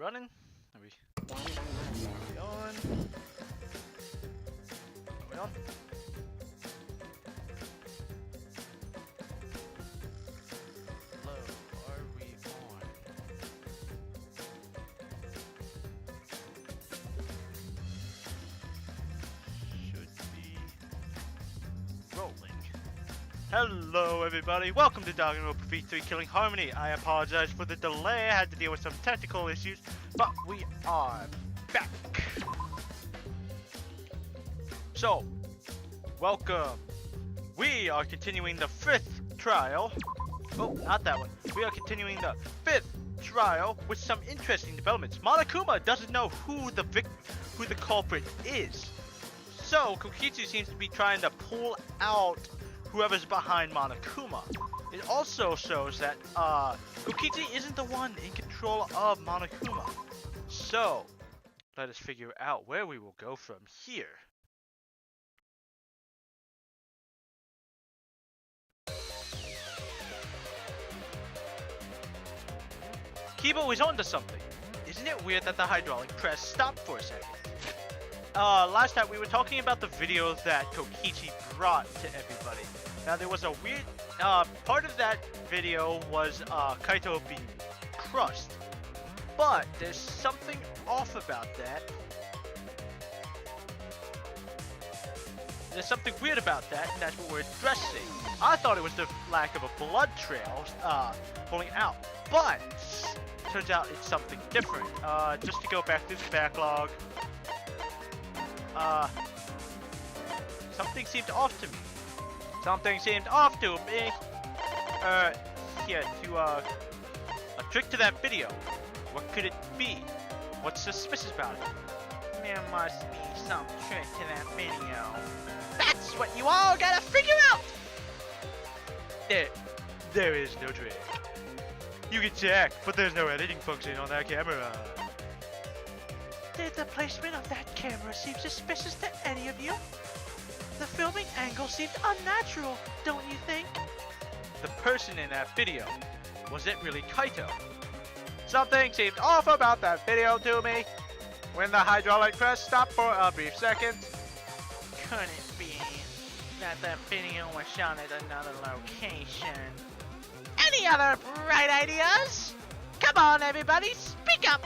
running? Are we on? Are we on? Hello, are we on? Should be rolling. Hello everybody, welcome to Danganronpa V3 Killing Harmony. I apologize for the delay, I had to deal with some technical issues, but we are back. So, welcome. We are continuing the 5th trial. Oh, not that one. We are continuing the 5th trial with some interesting developments. Monokuma doesn't know who the culprit is. So, Kokitsu seems to be trying to pull out whoever's behind Monokuma. It also shows that Kokitsu isn't the one in control of Monokuma. So, let us figure out where we will go from here. Kibo is onto something. Isn't it weird that the hydraulic press stopped for a second? Last time we were talking about the video that Kokichi brought to everybody. Now there was a weird, part of that video was Kaito being crushed. But there's something off about that. There's something weird about that, and that's what we're addressing. I thought it was the lack of a blood trail, pulling out. But, turns out it's something different. Just to go back through the backlog. Something seemed off to me. Something seemed off to me. Here, to, a trick to that video. What could it be? What's suspicious about it? There must be some trick to that video. That's what you all gotta figure out! There is no trick. You can check, but there's no editing function on that camera. Did the placement of that camera seem suspicious to any of you? The filming angle seemed unnatural, don't you think? The person in that video, was it really Kaito? Something seemed off about that video to me. When the hydraulic press stopped for a brief second. Could it be that the video was shot at another location? Any other bright ideas? Come on everybody, speak up!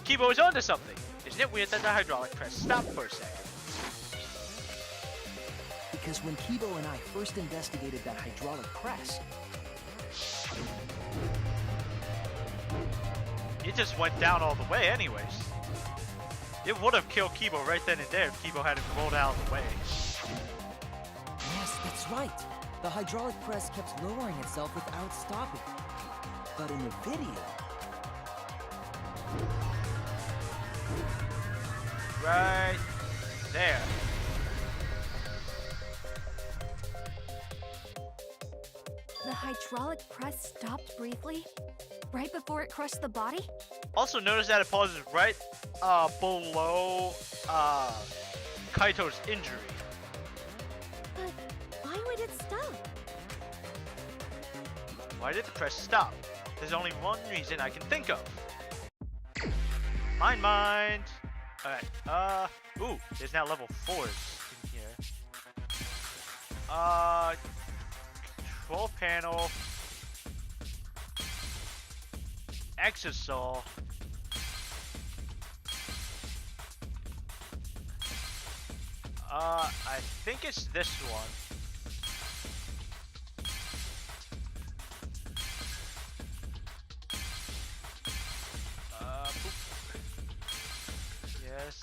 Kibo is onto something. Isn't it weird that the hydraulic press stopped for a second? Because when Kibo and I first investigated that hydraulic press, it just went down all the way anyways. It would have killed Kibo right then and there if Kibo hadn't rolled out of the way. yes, that's right. The hydraulic press kept lowering itself without stopping. But in the video, right there. The hydraulic press stopped briefly, right before it crushed the body? Also notice that it pauses right below Kaito's injury. But why would it stop? Why did the press stop? There's only one reason I can think of. Mind. Alright, ooh, there's now level 4s in here. Control panel. Exosol. I think it's this one. Boop. Yes.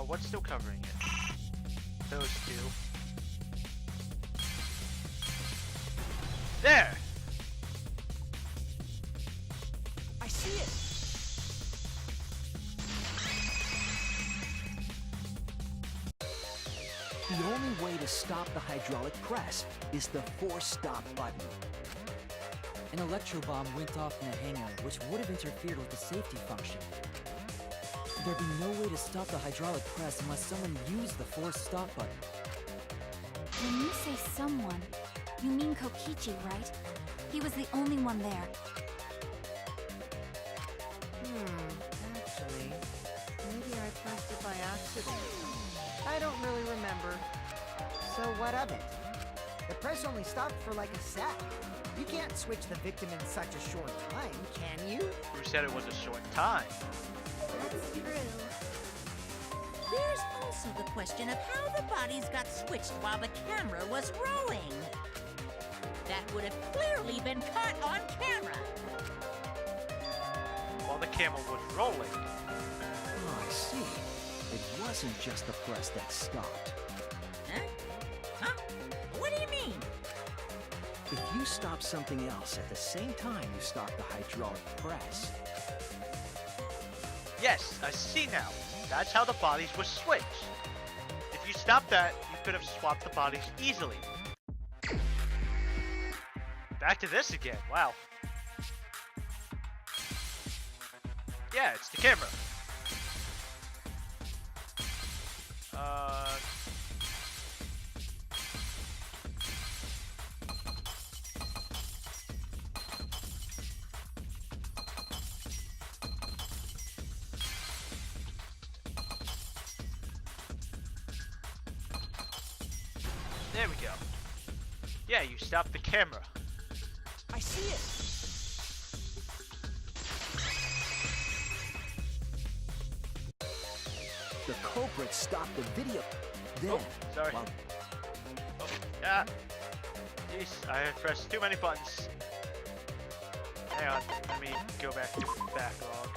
What's still covering it? Those two. There! I see it! The only way to stop the hydraulic press is the force stop button. An electro bomb went off in the hangar, which would have interfered with the safety function. there'd be no way to stop the hydraulic press unless someone used the force stop button. When you say someone, you mean Kokichi, right? He was the only one there. Actually, maybe I pressed it by accident. I don't really remember. So what of it? The press only stopped for like a sec. You can't switch the victim in such a short time, can you? Who said it was a short time? That's true. There's also the question of how the bodies got switched while the camera was rolling. That would have clearly been caught on camera. While the camera was rolling. Oh, I see. It wasn't just the press that stopped. Huh? Huh? What do you mean? If you stop something else at the same time you stop the hydraulic press, Yes, I see now. That's how the bodies were switched. If you stopped that, you could have swapped the bodies easily. Back to this again, wow. Yeah, it's the camera. There we go. Yeah, you stopped the camera. I see it. the culprit stopped the video. Then, Oh, sorry. while Oh, yeah. Jeez, I have pressed too many buttons. Hang on, let me go back to the backlog.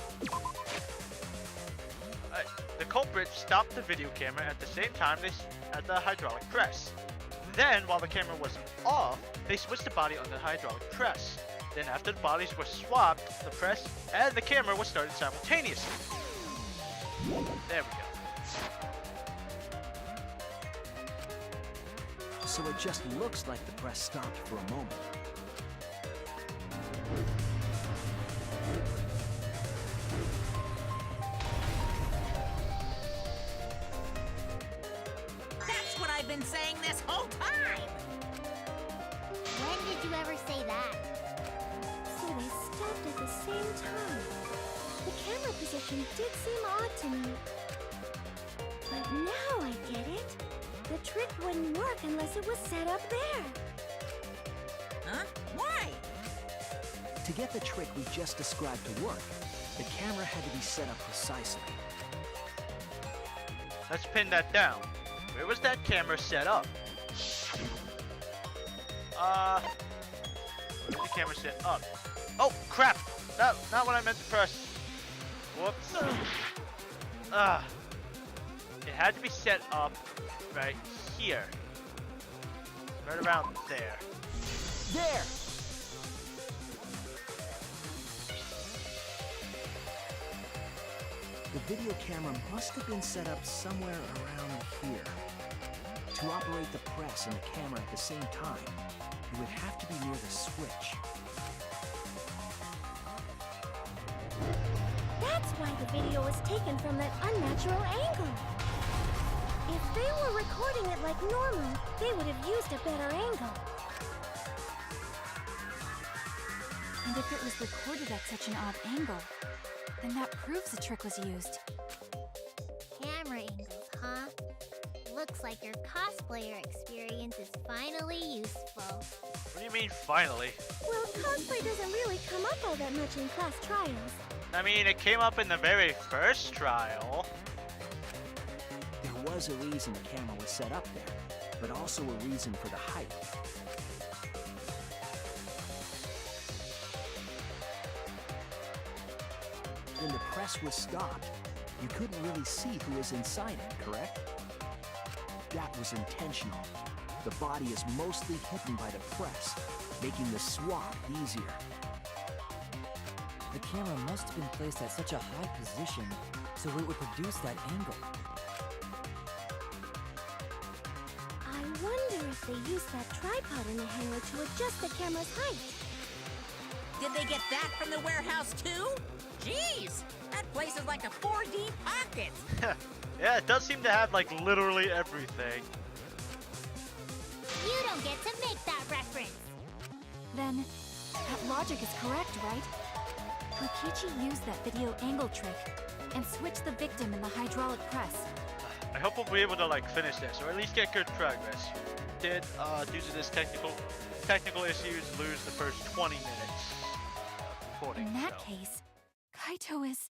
The culprit stopped the video camera at the same time at the hydraulic press. Then, while the camera wasn't off, they switched the body on the hydraulic press. Then after the bodies were swapped, the press and the camera was started simultaneously. There we go. so it just looks like the press stopped for a moment. That's what I've been saying this whole time! When did you ever say that? So they stopped at the same time. The camera position did seem odd to me. But now I get it. The trick wouldn't work unless it was set up there. Huh? Why? To get the trick we just described to work, the camera had to be set up precisely. Let's pin that down. Where was that camera set up? Where was the camera set up? Oh, crap! Not what I meant to press. Whoops. It had to be set up right here. Right around there. There! The video camera must have been set up somewhere around here. To operate the press and the camera at the same time, you would have to be near the switch. That's why the video was taken from that unnatural angle. If they were recording it like normal, they would have used a better angle. And if it was recorded at such an odd angle, then that proves the trick was used. Camera angles, huh? Looks like your cosplayer experience is finally useful. What do you mean, finally? Well, cosplay doesn't really come up all that much in class trials. I mean, it came up in the very first trial. There was a reason the camera was set up there, but also a reason for the height. When the press was stopped, you couldn't really see who was inside it, correct? That was intentional. The body is mostly hidden by the press, making the swap easier. The camera must have been placed at such a high position so it would produce that angle. I wonder if they used that tripod in the hangar to adjust the camera's height. Did they get that from the warehouse too? Jeez! That place is like a 4D pocket. Yeah, it does seem to have like literally everything. You don't get to make that reference. Then, that logic is correct, right? Kokichi used that video angle trick and switched the victim in the hydraulic press. I hope we'll be able to like finish this, or at least get good progress. We did, due to this technical issues, lose the first 20 minutes of recording. In that so. case, Kaito is...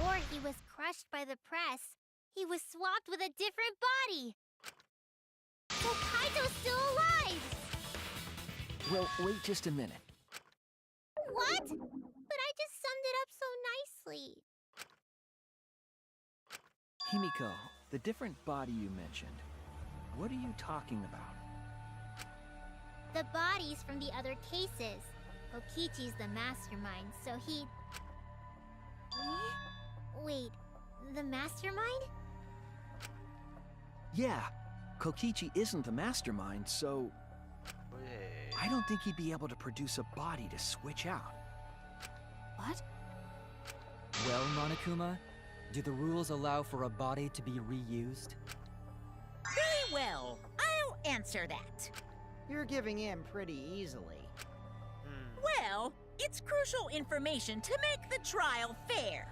Or he was crushed by the press. He was swapped with a different body. So Kaito's still alive! Well, wait just a minute. What? But I just summed it up so nicely. Himiko, the different body you mentioned, what are you talking about? The bodies from the other cases. Kokichi's the mastermind, so he... Wait, the mastermind? Yeah, Kokichi isn't the mastermind, so Wait. I don't think he'd be able to produce a body to switch out. What? Well, Monokuma, do the rules allow for a body to be reused? Very well. I'll answer that. You're giving in pretty easily. Well, it's crucial information to make the trial fair.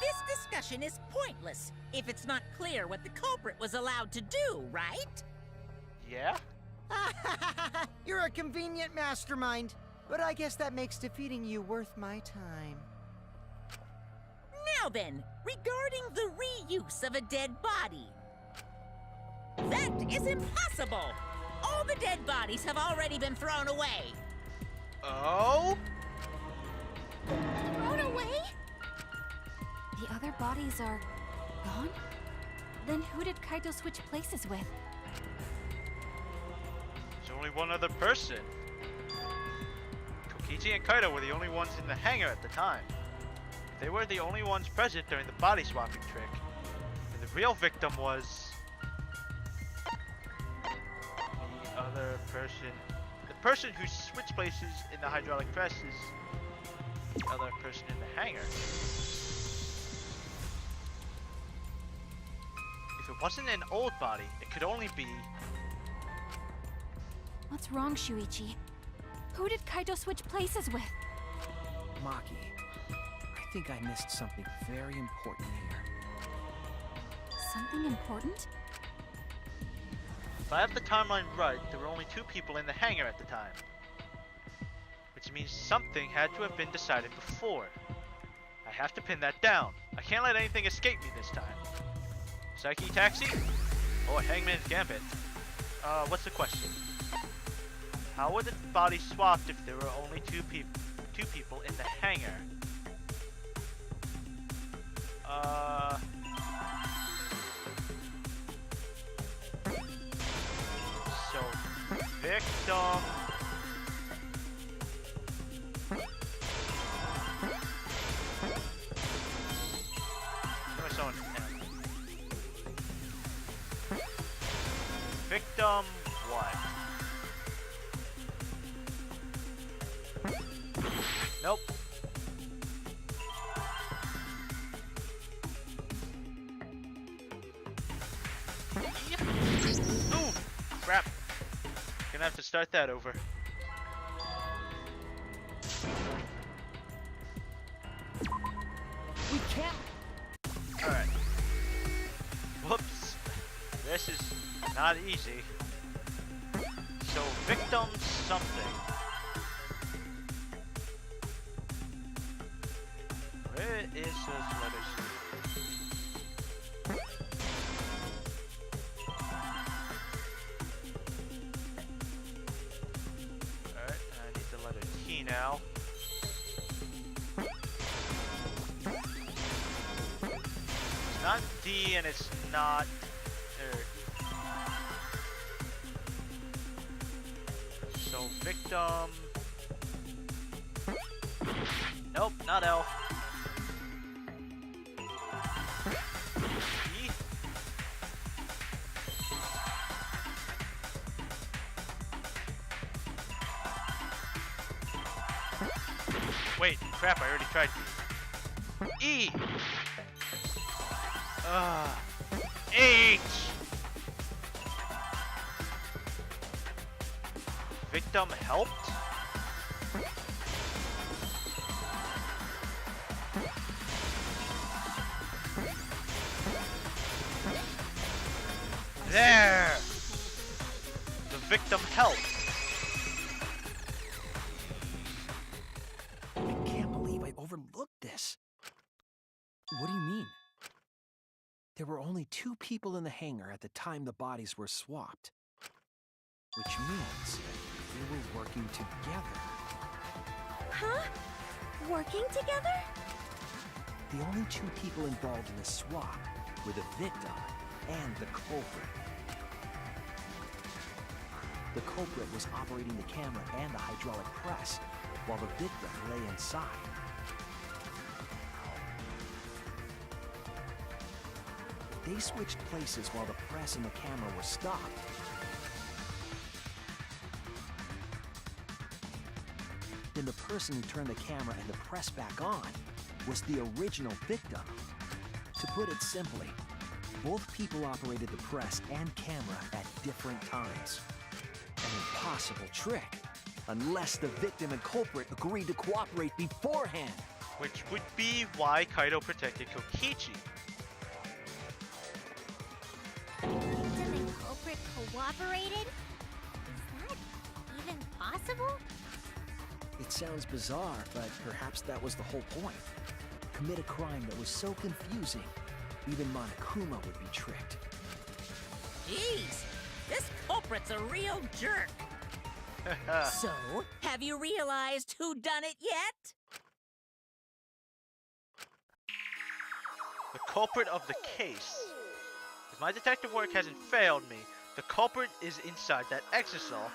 This discussion is pointless if it's not clear what the culprit was allowed to do, right? Yeah? You're a convenient mastermind, but I guess that makes defeating you worth my time. Now then, regarding the reuse of a dead body. That is impossible! All the dead bodies have already been thrown away. Oh? Thrown away? The other bodies are... gone? Then who did Kaito switch places with? There's only one other person. Kokichi and Kaito were the only ones in the hangar at the time. They were the only ones present during the body swapping trick. And the real victim was... the other person. The person who switched places in the hydraulic press is the other person in the hangar. If it wasn't an old body, it could only be... What's wrong, Shuichi? Who did Kaito switch places with? Maki, I think I missed something very important here. Something important? If I have the timeline right, there were only 2 people in the hangar at the time. Which means something had to have been decided before. I have to pin that down. I can't let anything escape me this time. Psyche Taxi? Or Hangman's Gambit? What's the question? How were the bodies swapped if there were only 2 people in the hangar? So, victim... Someone victim what? Nope. Ooh, crap. Gonna have to start that over. We can't... Alright. Whoops. This is not easy. So, victim something. Where is those letters? Alright, I need the letter T now. It's not D and it's not... So, victim... Nope, not L. E? Wait, crap, I already tried D. E. H. Victim helped? There! The victim helped. I can't believe I overlooked this. What do you mean? There were only 2 people in the hangar at the time the bodies were swapped. Which means they were working together. Huh? Working together? The only 2 people involved in the swap were the victim and the culprit. The culprit was operating the camera and the hydraulic press, while the victim lay inside. They switched places while the press and the camera were stopped. Then the person who turned the camera and the press back on was the original victim. To put it simply, both people operated the press and camera at different times. An impossible trick, unless the victim and culprit agreed to cooperate beforehand. Which would be why Kaito protected Kokichi. Victim and culprit cooperated? Is that even possible? It sounds bizarre, but perhaps that was the whole point. Commit a crime that was so confusing, even Monokuma would be tricked. Jeez, this culprit's a real jerk. So, have you realized who done it yet? The culprit of the case. If my detective work hasn't failed me, the culprit is inside that exisal.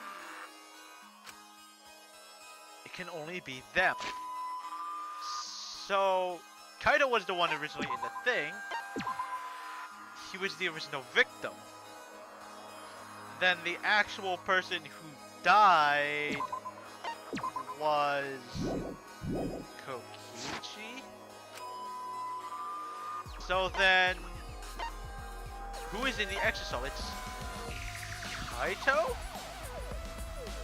It can only be them. So, Kaito was the one originally in the thing. He was the original victim. Then the actual person who died was Kokichi. So then, who is in the exisal? It's Kaito?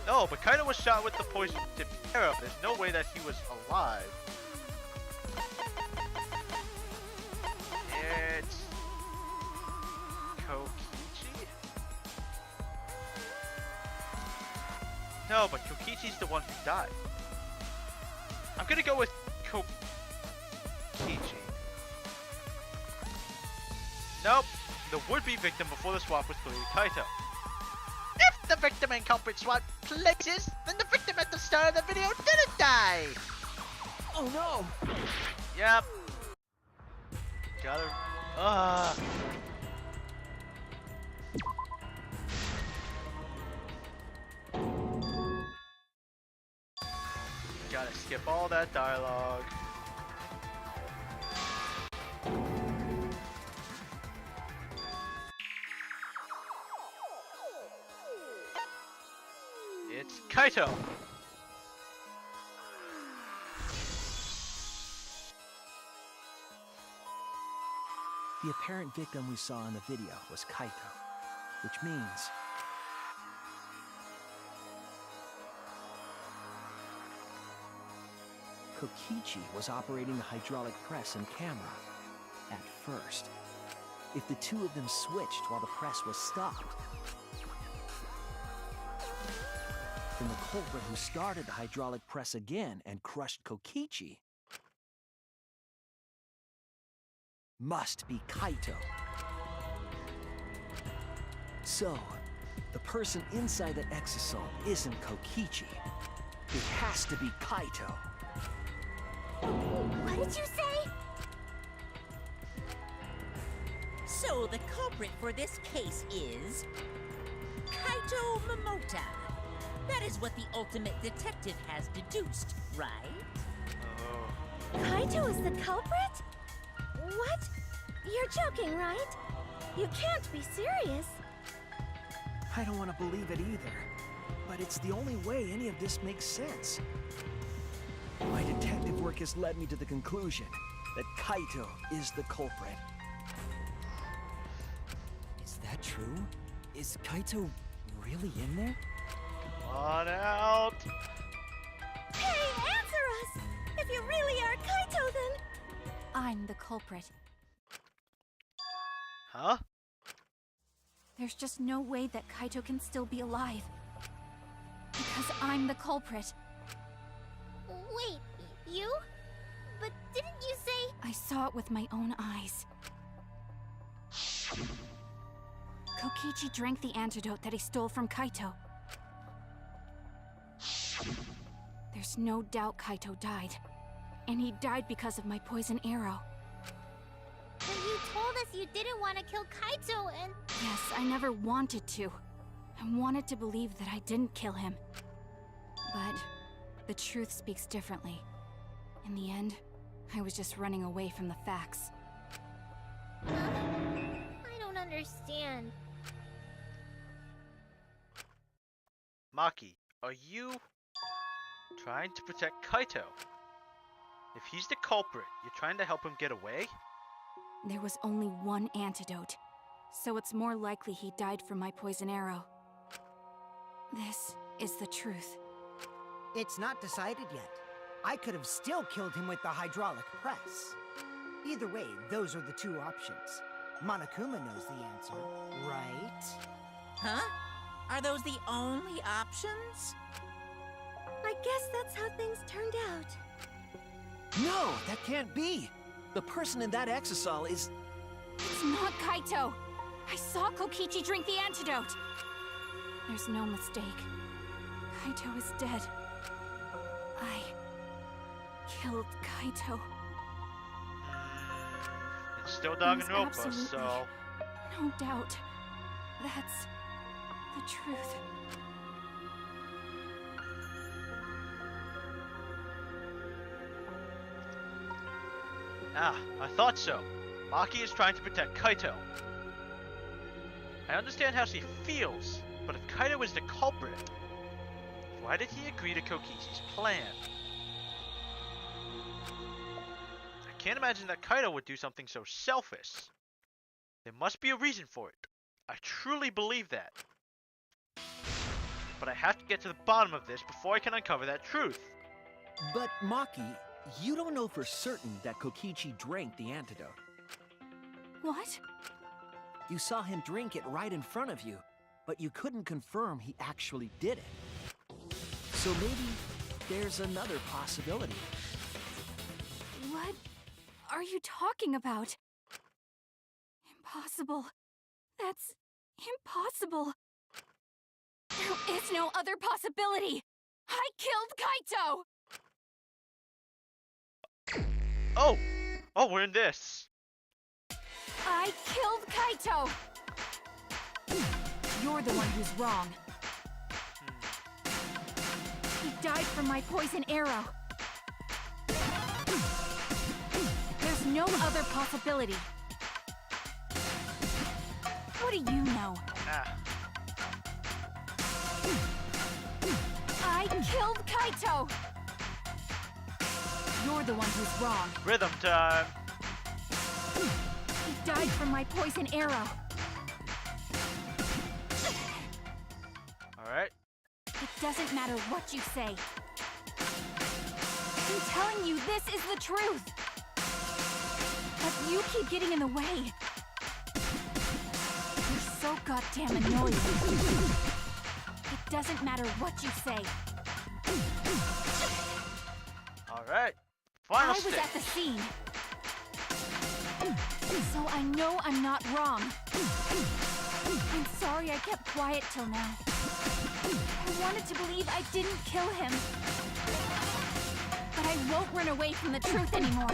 No, but Kaito was shot with the poison tipped arrow. There's no way that he was alive. It's Kokichi? No, but Kokichi's the one who died. I'm gonna go with Kokichi. Nope, the would-be victim before the swap was clearly Kaito. If the victim and culprit swapped places, then the victim at the start of the video didn't die! Oh no! Yep. Gotta... Gotta skip all that dialogue. It's Kaito! The apparent victim we saw in the video was Kaito, which means Kokichi was operating the hydraulic press and camera at first. If the 2 of them switched while the press was stopped, then the culprit who started the hydraulic press again and crushed Kokichi must be Kaito. So, the person inside that exisal isn't Kokichi. It has to be Kaito. What did you say? So the culprit for this case is Kaito Momota. That is what the ultimate detective has deduced, right? Kaito is the culprit? What? You're joking, right? You can't be serious. I don't want to believe it either, but it's the only way any of this makes sense. My detective work has led me to the conclusion that Kaito is the culprit. Is that true? Is Kaito really in there? Come on out. Hey, answer us! If you really are Kaito, then... I'm the culprit. Huh? There's just no way that Kaito can still be alive. Because I'm the culprit. Wait, you? But didn't you say... I saw it with my own eyes. Kokichi drank the antidote that he stole from Kaito. There's no doubt Kaito died. And he died because of my poison arrow. But you told us you didn't want to kill Kaito and... Yes, I never wanted to. I wanted to believe that I didn't kill him. But the truth speaks differently. In the end, I was just running away from the facts. I don't understand. Maki, are you trying to protect Kaito? If he's the culprit, you're trying to help him get away? There was only one antidote, so it's more likely he died from my poison arrow. This is the truth. It's not decided yet. I could have still killed him with the hydraulic press. Either way, those are the two options. Monokuma knows the answer, right? Huh? Are those the only options? I guess that's how things turned out. No, that can't be. The person in that exisal is... It's not Kaito! I saw Kokichi drink the antidote! There's no mistake. Kaito is dead. I killed Kaito. It's still There's Danganronpa, absolutely so... no doubt. That's the truth. Ah, I thought so. Maki is trying to protect Kaito. I understand how she feels, but if Kaito is the culprit, why did he agree to Kokichi's plan? I can't imagine that Kaito would do something so selfish. There must be a reason for it. I truly believe that. But I have to get to the bottom of this before I can uncover that truth. But Maki, you don't know for certain that Kokichi drank the antidote. What? You saw him drink it right in front of you, but you couldn't confirm he actually did it. So maybe there's another possibility. What are you talking about? Impossible. That's impossible. There is no other possibility. I killed Kaito! Oh, we're in this. I killed Kaito! You're the one who's wrong. He died from my poison arrow. There's no other possibility. What do you know? Ah, I killed Kaito! You're the one who's wrong. rhythm time. He died from my poison arrow. Alright. It doesn't matter what you say. I'm telling you, this is the truth. But you keep getting in the way. You're so goddamn annoying. It doesn't matter what you say. Alright. I Final was stage. at the scene. So I know I'm not wrong. I'm sorry I kept quiet till now. I wanted to believe I didn't kill him. But I won't run away from the truth anymore.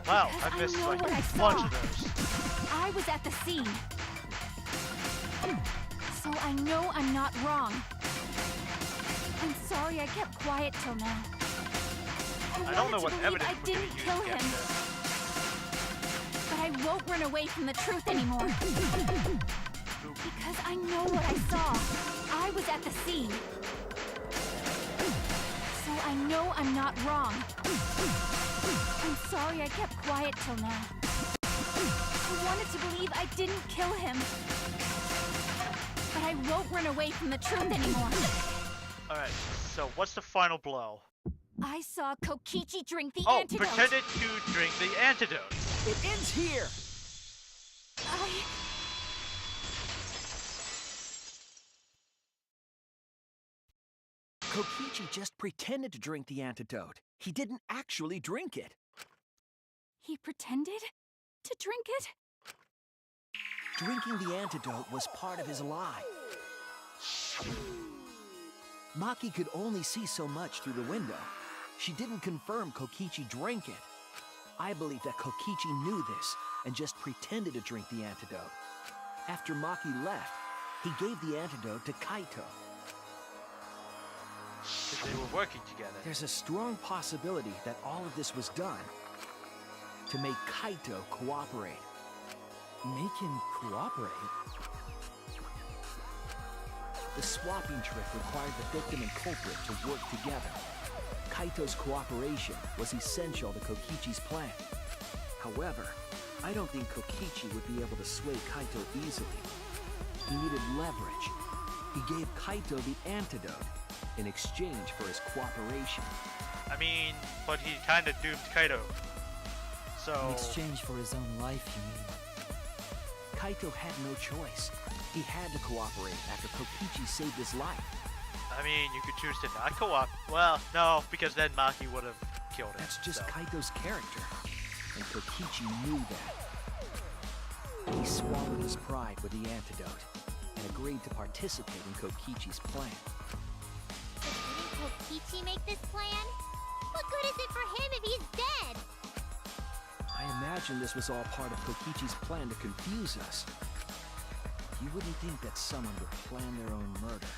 Wow, Because I missed I know like what I a bunch saw. of those. I was at the scene. So I know I'm not wrong. I'm sorry I kept quiet till now. I don't know wanted what to believe evidence I we're gonna didn't use kill against him. this. But I won't run away from the truth anymore. Because I know what I saw. I was at the scene. So I know I'm not wrong. I'm sorry I kept quiet till now. I wanted to believe I didn't kill him. But I won't run away from the truth anymore. Alright, so what's the final blow? I saw Kokichi drink the Oh, antidote. pretended to drink the antidote. It ends here! Kokichi just pretended to drink the antidote. He didn't actually drink it. He pretended to drink it? Drinking the antidote was part of his lie. Maki could only see so much through the window. She didn't confirm Kokichi drank it. I believe that Kokichi knew this and just pretended to drink the antidote. After Maki left, he gave the antidote to Kaito. Because they were working together. There's a strong possibility that all of this was done to make Kaito cooperate. Make him cooperate? The swapping trick required the victim and culprit to work together. Kaito's cooperation was essential to Kokichi's plan. However, I don't think Kokichi would be able to sway Kaito easily. He needed leverage. He gave Kaito the antidote in exchange for his cooperation. I mean, but he kind of doomed Kaito. So... In exchange for his own life, you mean? Kaito had no choice. He had to cooperate after Kokichi saved his life. I mean, you could choose to not co-op. Well, no, because then Maki would have killed him. That's just so. Kaito's character. And Kokichi knew that. He swallowed his pride with the antidote and agreed to participate in Kokichi's plan. But didn't Kokichi make this plan? What good is it for him if he's dead? I imagine this was all part of Kokichi's plan to confuse us. You wouldn't think that someone would plan their own murder.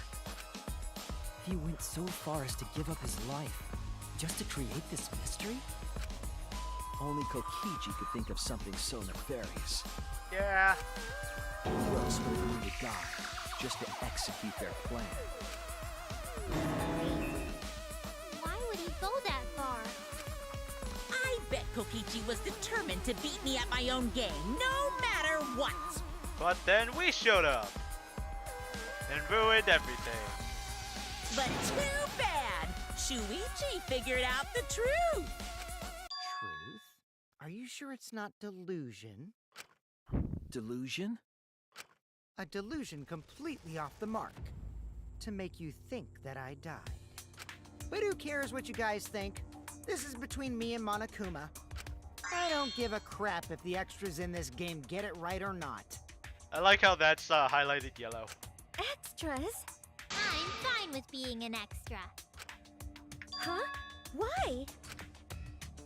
He went so far as to give up his life, just to create this mystery? Only Kokichi could think of something so nefarious. Yeah. Who else would agree to die just to execute their plan? Why would he go that far? I bet Kokichi was determined to beat me at my own game, no matter what. But then we showed up. And ruined everything. But too bad. Shuichi figured out the truth. Truth? Are you sure it's not delusion? Delusion? A delusion completely off the mark. To make you think that I died. But who cares what you guys think? This is between me and Monokuma. I don't give a crap if the extras in this game get it right or not. I like how that's highlighted yellow. Extras? I'm fine with being an extra. Huh? Why?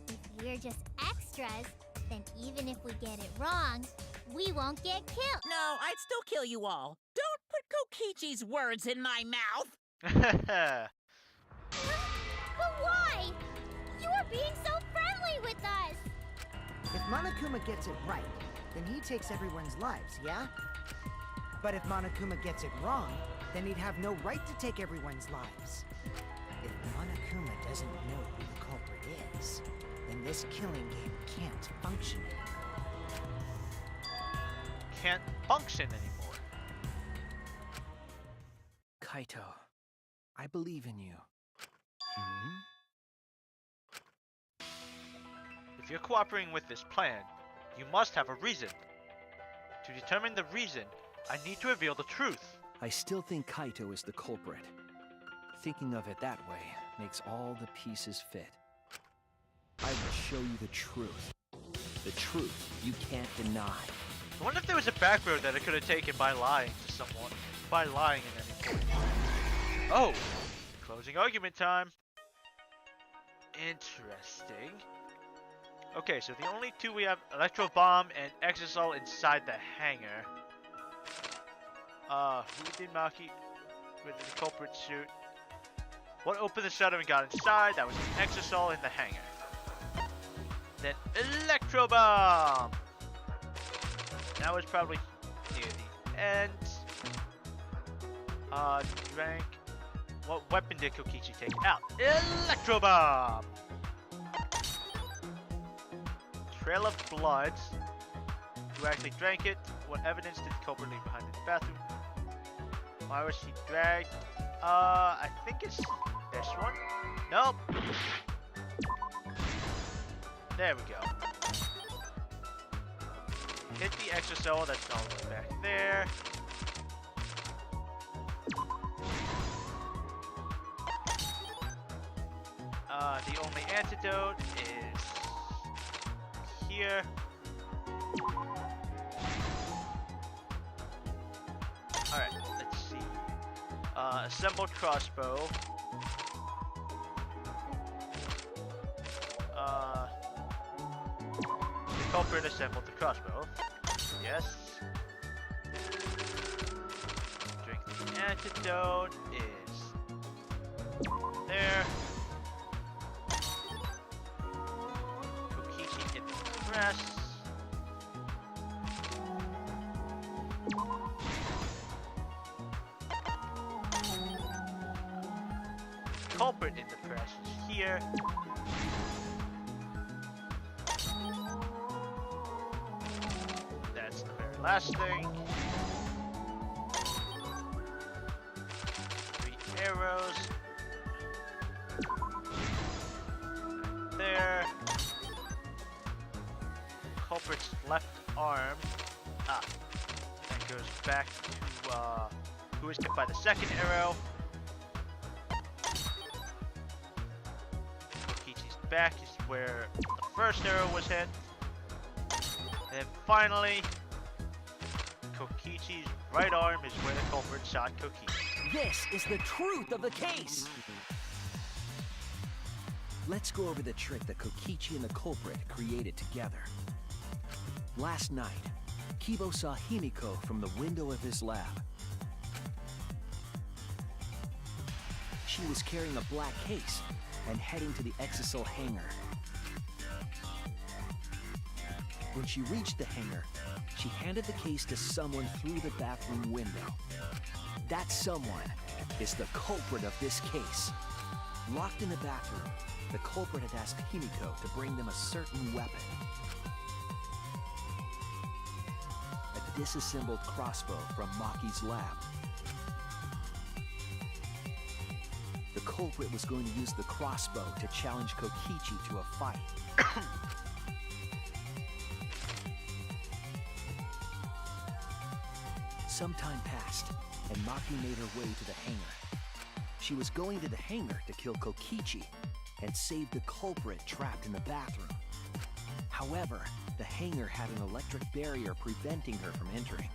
If we're just extras, then even if we get it wrong, we won't get killed. No, I'd still kill you all. Don't put Kokichi's words in my mouth. But why? You are being so friendly with us. If Monokuma gets it right, then he takes everyone's lives, yeah? But if Monokuma gets it wrong, then he'd have no right to take everyone's lives. If Monokuma doesn't know who the culprit is, then this killing game can't function anymore. Can't function anymore. Kaito, I believe in you. If you're cooperating with this plan, you must have a reason. To determine the reason, I need to reveal the truth. I still think Kaito is the culprit. Thinking of it that way makes all the pieces fit. I will show you the truth. The truth you can't deny. I wonder if there was a back road that I could have taken by lying to someone. By lying at any point. Oh! Closing argument time. Interesting. Okay, so the only two we have, Electro Bomb and Exisol inside the hangar. Who did Maki with the culprit shoot? What opened the shutter and got inside? That was the Exisol in the hangar. Then Electro Bomb! That was probably near the end. Drank. What weapon did Kokichi take out? Electro Bomb! trail of blood. Who actually drank it? What evidence did the culprit leave behind in the bathroom? Why was he dragged? I think it's this one. Nope. There we go. Hit the exosome, that's all the way back there. The only antidote is here. Alright, let's see. Assembled crossbow. The culprit assembled the crossbow. Yes. Drink the antidote is there. Kokichi in the press. Culprit in the press is here. That's the very last thing. 3 arrows. Right there. Culprit's left arm. Ah. That goes back to who was hit by the second arrow. Back is where the first arrow was hit. And finally, Kokichi's right arm is where the culprit shot Kokichi. This is the truth of the case! Let's go over the trick that Kokichi and the culprit created together. Last night, Kibo saw Himiko from the window of his lab. She was carrying a black case and heading to the Exisal hangar. When she reached the hangar, she handed the case to someone through the bathroom window. That someone is the culprit of this case. Locked in the bathroom, the culprit had asked Himiko to bring them a certain weapon. A disassembled crossbow from Maki's lab. The culprit was going to use the crossbow to challenge Kokichi to a fight. Some time passed, and Maki made her way to the hangar. She was going to the hangar to kill Kokichi and save the culprit trapped in the bathroom. However, the hangar had an electric barrier preventing her from entering.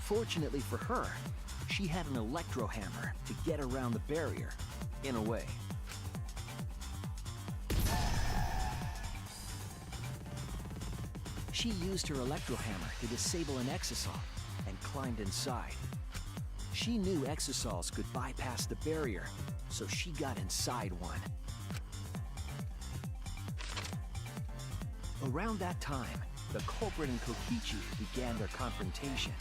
Fortunately for her, she had an electro hammer to get around the barrier, in a way. She used her electro hammer to disable an exisal and climbed inside. She knew exisals could bypass the barrier, so she got inside one. Around that time, the culprit and Kokichi began their confrontation.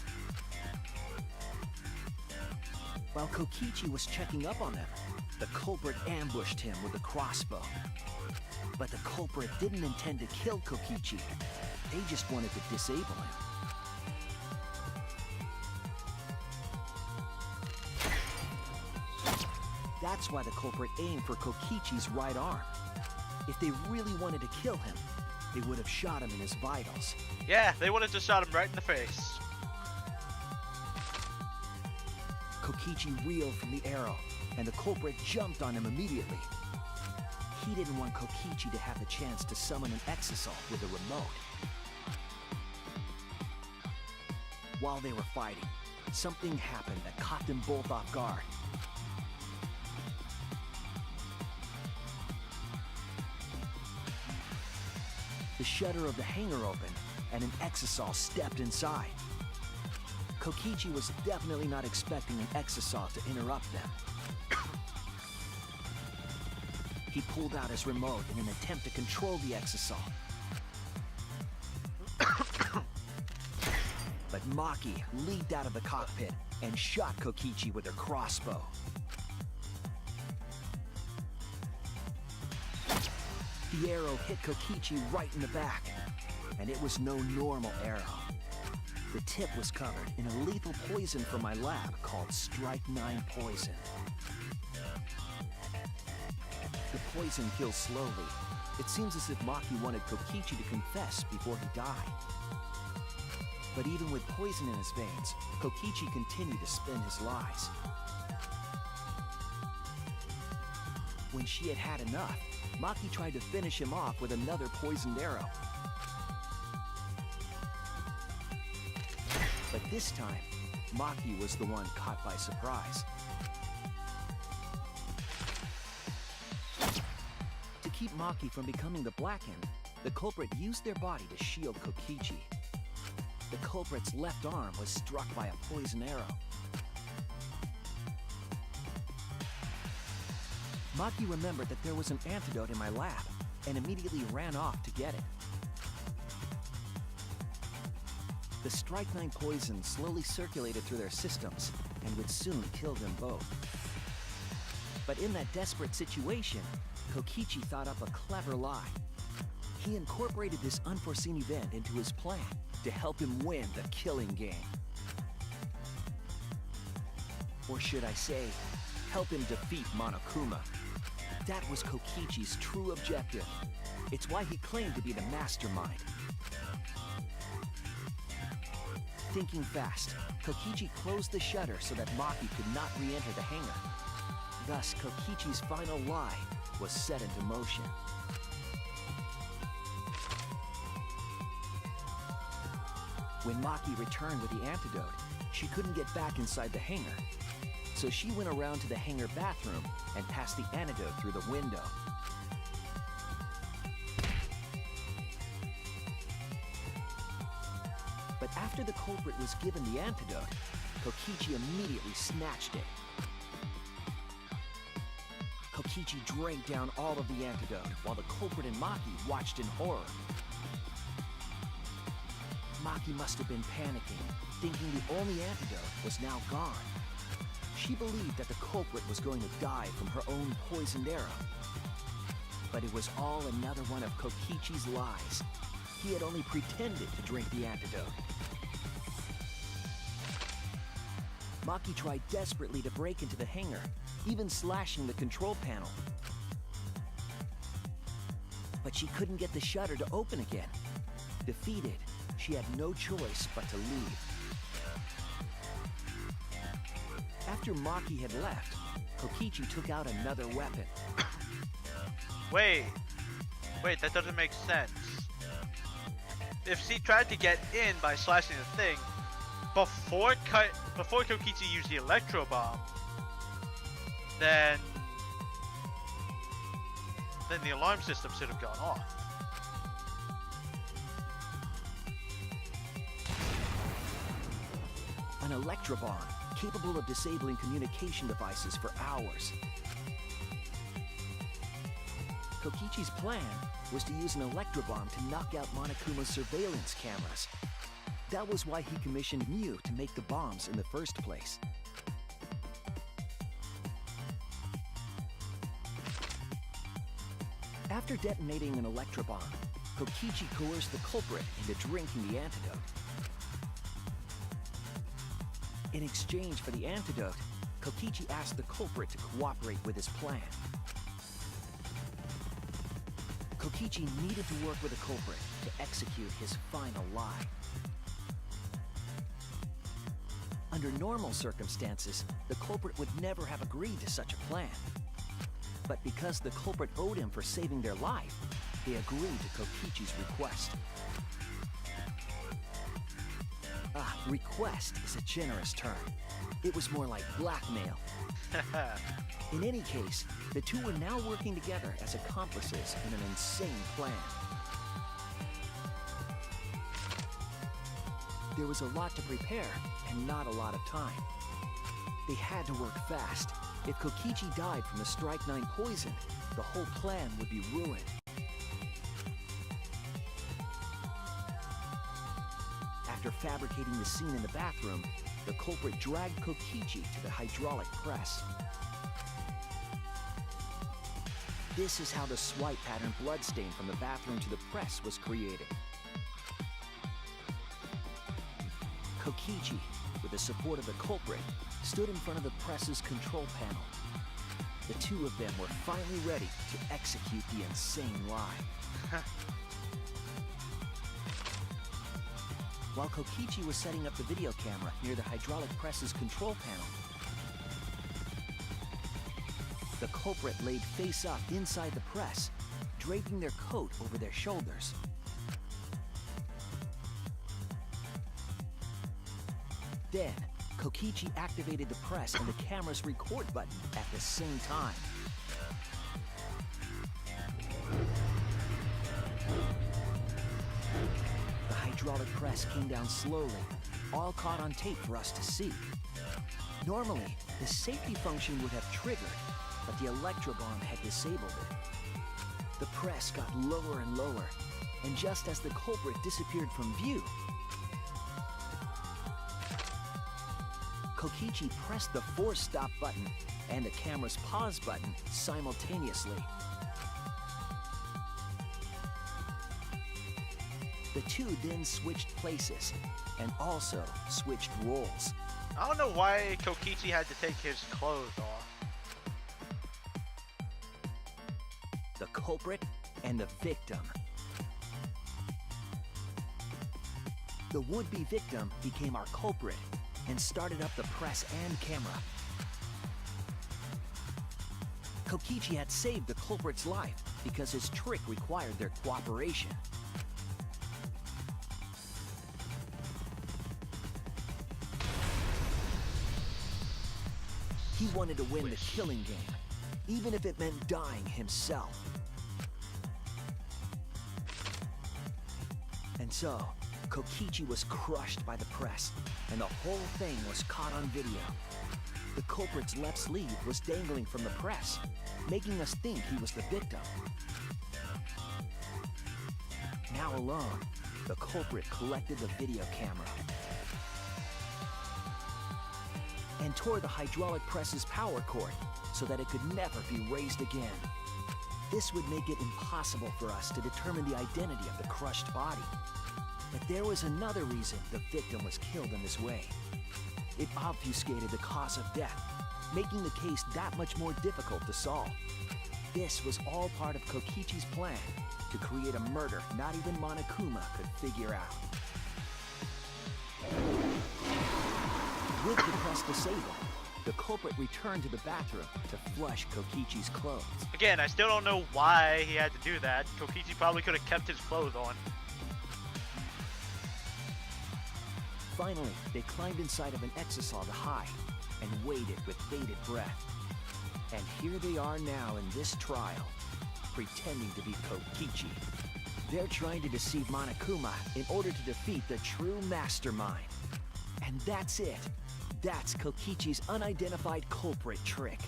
While Kokichi was checking up on them, the culprit ambushed him with a crossbow. But the culprit didn't intend to kill Kokichi. They just wanted to disable him. That's why the culprit aimed for Kokichi's right arm. If they really wanted to kill him, they would have shot him in his vitals. Yeah, they would have just shot him right in the face. Kokichi reeled from the arrow, and the culprit jumped on him immediately. He didn't want Kokichi to have the chance to summon an exisal with a remote. While they were fighting, something happened that caught them both off guard. The shutter of the hangar opened, and an exisal stepped inside. Kokichi was definitely not expecting an exisal to interrupt them. He pulled out his remote in an attempt to control the exisal. But Maki leaped out of the cockpit and shot Kokichi with her crossbow. The arrow hit Kokichi right in the back, and it was no normal arrow. The tip was covered in a lethal poison from my lab called Strike 9 poison. The poison kills slowly. It seems as if Maki wanted Kokichi to confess before he died. But even with poison in his veins, Kokichi continued to spin his lies. When she had had enough, Maki tried to finish him off with another poisoned arrow. But this time, Maki was the one caught by surprise. To keep Maki from becoming the Blackened, the culprit used their body to shield Kokichi. The culprit's left arm was struck by a poison arrow. Maki remembered that there was an antidote in my lab and immediately ran off to get it. The Strike 9 poison slowly circulated through their systems and would soon kill them both. But in that desperate situation, Kokichi thought up a clever lie. He incorporated this unforeseen event into his plan to help him win the killing game. Or should I say, help him defeat Monokuma. That was Kokichi's true objective. It's why he claimed to be the mastermind. Thinking fast, Kokichi closed the shutter so that Maki could not re-enter the hangar. Thus, Kokichi's final lie was set into motion. When Maki returned with the antidote, she couldn't get back inside the hangar. So she went around to the hangar bathroom and passed the antidote through the window. But after the culprit was given the antidote, Kokichi immediately snatched it. Kokichi drank down all of the antidote while the culprit and Maki watched in horror. Maki must have been panicking, thinking the only antidote was now gone. She believed that the culprit was going to die from her own poisoned arrow. But it was all another one of Kokichi's lies. He had only pretended to drink the antidote. Maki tried desperately to break into the hangar, even slashing the control panel. But she couldn't get the shutter to open again. Defeated, she had no choice but to leave. After Maki had left, Kokichi took out another weapon. Wait, that doesn't make sense. If she tried to get in by slashing the thing, before Kokichi used the electro bomb, then the alarm system should have gone off. An electro bomb capable of disabling communication devices for hours. Kokichi's plan was to use an electro bomb to knock out Monokuma's surveillance cameras. That was why he commissioned Mew to make the bombs in the first place. After detonating an electro bomb, Kokichi coerced the culprit into drinking the antidote. In exchange for the antidote, Kokichi asked the culprit to cooperate with his plan. Kokichi needed to work with the culprit to execute his final lie. Under normal circumstances, the culprit would never have agreed to such a plan. But because the culprit owed him for saving their life, they agreed to Kokichi's request. Request is a generous term. It was more like blackmail. In any case, the two were now working together as accomplices in an insane plan. There was a lot to prepare and not a lot of time. They had to work fast. If Kokichi died from the Strike 9 poison, the whole plan would be ruined. After fabricating the scene in the bathroom, the culprit dragged Kokichi to the hydraulic press. This is how the swipe pattern bloodstain from the bathroom to the press was created. Kokichi, with the support of the culprit, stood in front of the press's control panel. The two of them were finally ready to execute the insane lie. While Kokichi was setting up the video camera near the hydraulic press's control panel, the culprit laid face up inside the press, draping their coat over their shoulders. Then, Kokichi activated the press and the camera's record button at the same time. The hydraulic press came down slowly, all caught on tape for us to see. Normally, the safety function would have triggered, but the electrobomb had disabled it. The press got lower and lower, and just as the culprit disappeared from view, Kokichi pressed the force stop button and the camera's pause button simultaneously. The two then switched places and also switched roles. I don't know why Kokichi had to take his clothes off. The culprit and the victim. The would-be victim became our culprit and started up the press and camera. Kokichi had saved the culprit's life because his trick required their cooperation. He wanted to win the killing game, even if it meant dying himself. And so, Kokichi was crushed by the press, and the whole thing was caught on video. The culprit's left sleeve was dangling from the press, making us think he was the victim. Now alone, the culprit collected the video camera and tore the hydraulic press's power cord so that it could never be raised again. This would make it impossible for us to determine the identity of the crushed body. But there was another reason the victim was killed in this way. It obfuscated the cause of death, making the case that much more difficult to solve. This was all part of Kokichi's plan to create a murder not even Monokuma could figure out. With the press disabled, the culprit returned to the bathroom to flush Kokichi's clothes. Again, I still don't know why he had to do that. Kokichi probably could have kept his clothes on. Finally, they climbed inside of an exisal to hide and waited with bated breath. And here they are now in this trial, pretending to be Kokichi. They're trying to deceive Monokuma in order to defeat the true mastermind. And that's it. That's Kokichi's unidentified culprit trick.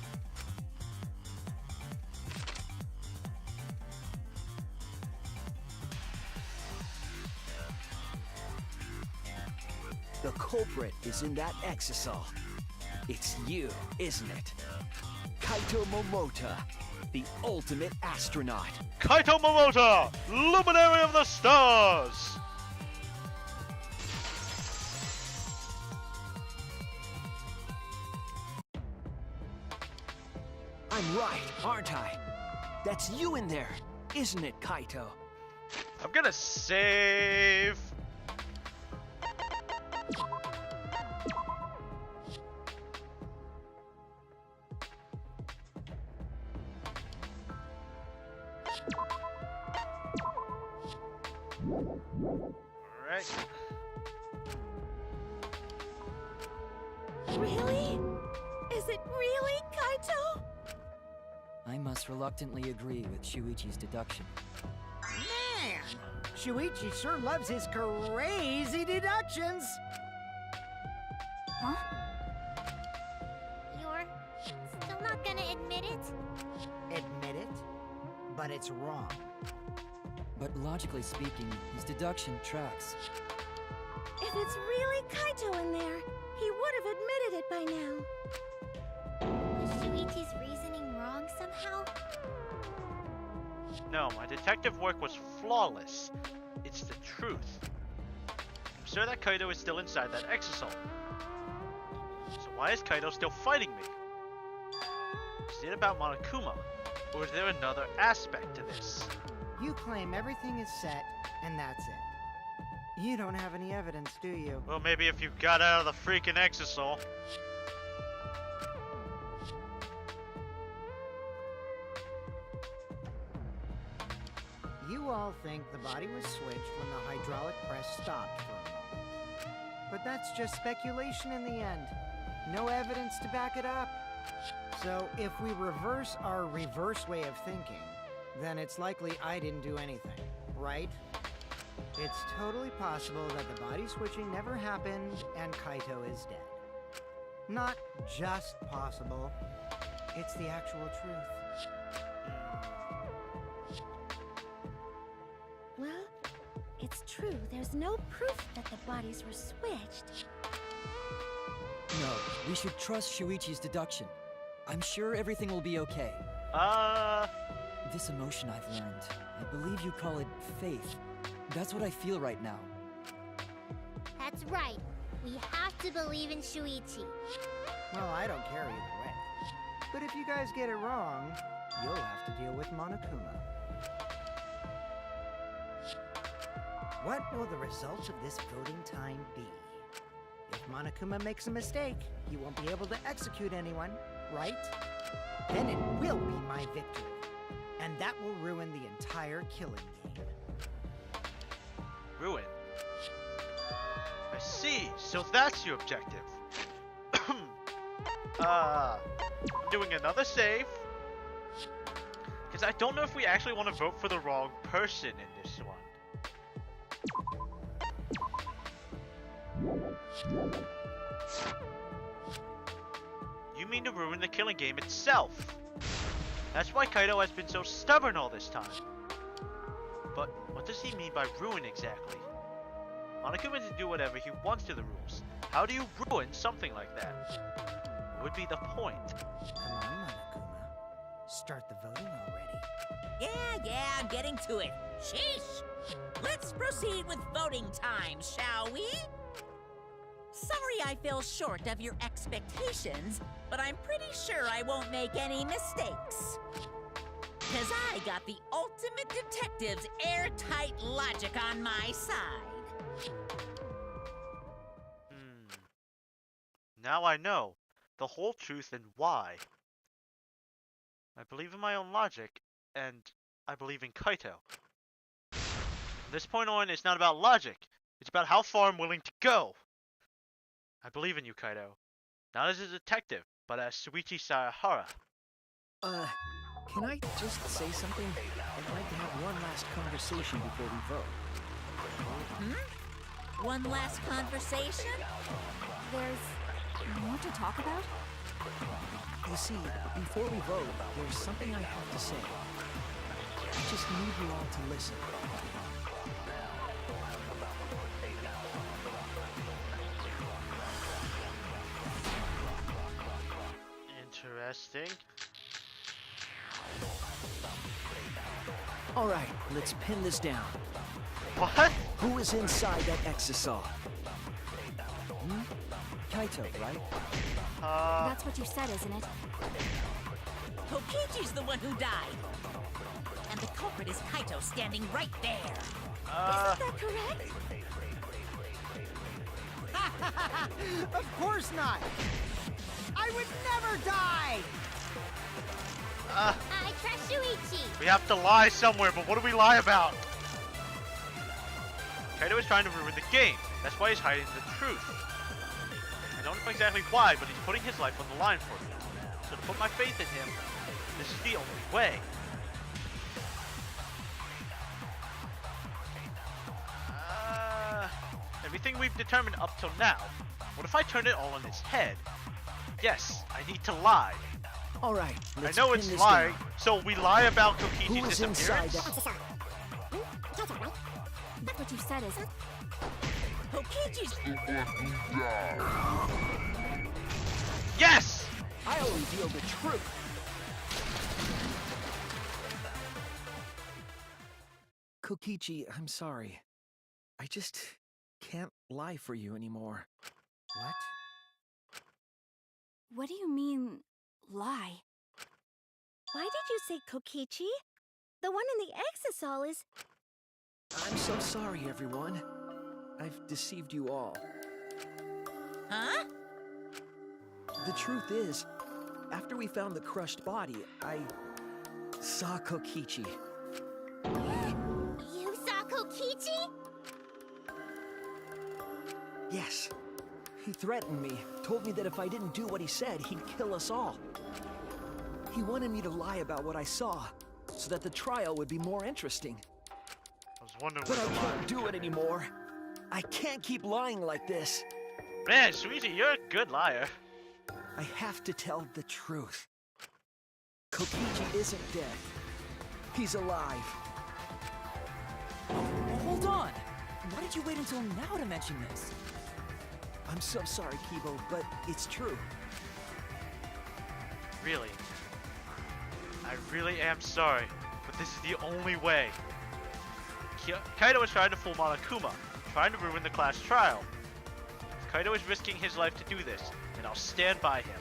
The culprit is in that exisal. It's you, isn't it? Kaito Momota, the ultimate astronaut. Kaito Momota, luminary of the stars! I'm right, aren't I? That's you in there, isn't it, Kaito? I'm gonna save. Alright. Really? Is it really, Kaito? I must reluctantly agree with Shuichi's deduction. Man! Shuichi sure loves his crazy deductions! Huh? You're still not gonna admit it? Admit it? But it's wrong. But logically speaking, his deduction tracks. If it's really Kaito in there, he would have admitted it by now. Was Shuichi's reasoning wrong somehow? No, my detective work was flawless. It's the truth. I'm sure that Kaito is still inside that exosome. So why is Kaito still fighting me? Is it about Monokuma? Or is there another aspect to this? You claim everything is set, and that's it. You don't have any evidence, do you? Well, maybe if you got out of the freaking exosome. You all think the body was switched when the hydraulic press stopped for a moment. But that's just speculation in the end. No evidence to back it up. So if we reverse our reverse way of thinking, then it's likely I didn't do anything, right? It's totally possible that the body switching never happened and Kaito is dead. Not just possible, it's the actual truth. Well, it's true. There's no proof that the bodies were switched. No, we should trust Shuichi's deduction. I'm sure everything will be okay. This emotion I've learned, I believe you call it faith. That's what I feel right now. That's right. We have to believe in Shuichi. Well, I don't care either way. But if you guys get it wrong, you'll have to deal with Monokuma. What will the results of this voting time be? If Monokuma makes a mistake, he won't be able to execute anyone, right? Then it will be my victory. And that will ruin the entire killing game. Ruin? I see. So that's your objective. I'm doing another save. Because I don't know if we actually want to vote for the wrong person in this one. You mean to ruin the killing game itself? That's why Kaito has been so stubborn all this time. But what does he mean by ruin exactly? Monokuma can do whatever he wants to the rules. How do you ruin something like that? What would be the point? Come on, Monokuma. Start the voting already. Yeah, I'm getting to it. Sheesh! Let's proceed with voting time, shall we? Sorry I fell short of your expectations, but I'm pretty sure I won't make any mistakes. 'Cause I got the ultimate detective's airtight logic on my side. Now I know the whole truth and why. I believe in my own logic, and I believe in Kaito. From this point on, it's not about logic. It's about how far I'm willing to go. I believe in you, Kaito. Not as a detective, but as Shuichi Sayahara. Can I just say something? I'd like to have one last conversation before we vote. One last conversation? There's more to talk about? You see, before we vote, there's something I have to say. I just need you all to listen. Interesting. All right, let's pin this down. What? Who is inside that exosome? Kaito, right? That's what you said, isn't it? Kokichi's the one who died. And the culprit is Kaito standing right there. Isn't that correct? Of course not! I would never die! I trust Shuichi. We have to lie somewhere, but what do we lie about? Kaito is trying to ruin the game. That's why he's hiding the truth. I don't know exactly why, but he's putting his life on the line for me. So to put my faith in him, this is the only way. Everything we've determined up till now. What if I turn it all on his head? Yes, I need to lie. All right, I let's know pin it's this lie, down. so we lie about Who Kokichi's is inside disappearance. that? That's what you said, isn't it? Kokichi's... Yes! I'll reveal the truth. Kokichi, I'm sorry. I just can't lie for you anymore. What? What do you mean, lie? Why did you say Kokichi? The one in the exisal is... I'm so sorry, everyone. I've deceived you all. Huh? The truth is, after we found the crushed body, I saw Kokichi. You saw Kokichi? Yes. He threatened me, told me that if I didn't do what he said, he'd kill us all. He wanted me to lie about what I saw, so that the trial would be more interesting. I was wondering But where I the can't line do was it anymore. I can't keep lying like this. Man, Shuichi, you're a good liar. I have to tell the truth. Kokichi isn't dead. He's alive. Hold on! Why did you wait until now to mention this? I'm so sorry, Kibo, but it's true. Really. I really am sorry, but this is the only way. Kaito is trying to fool Monokuma, trying to ruin the class trial. If Kaito is risking his life to do this, then I'll stand by him.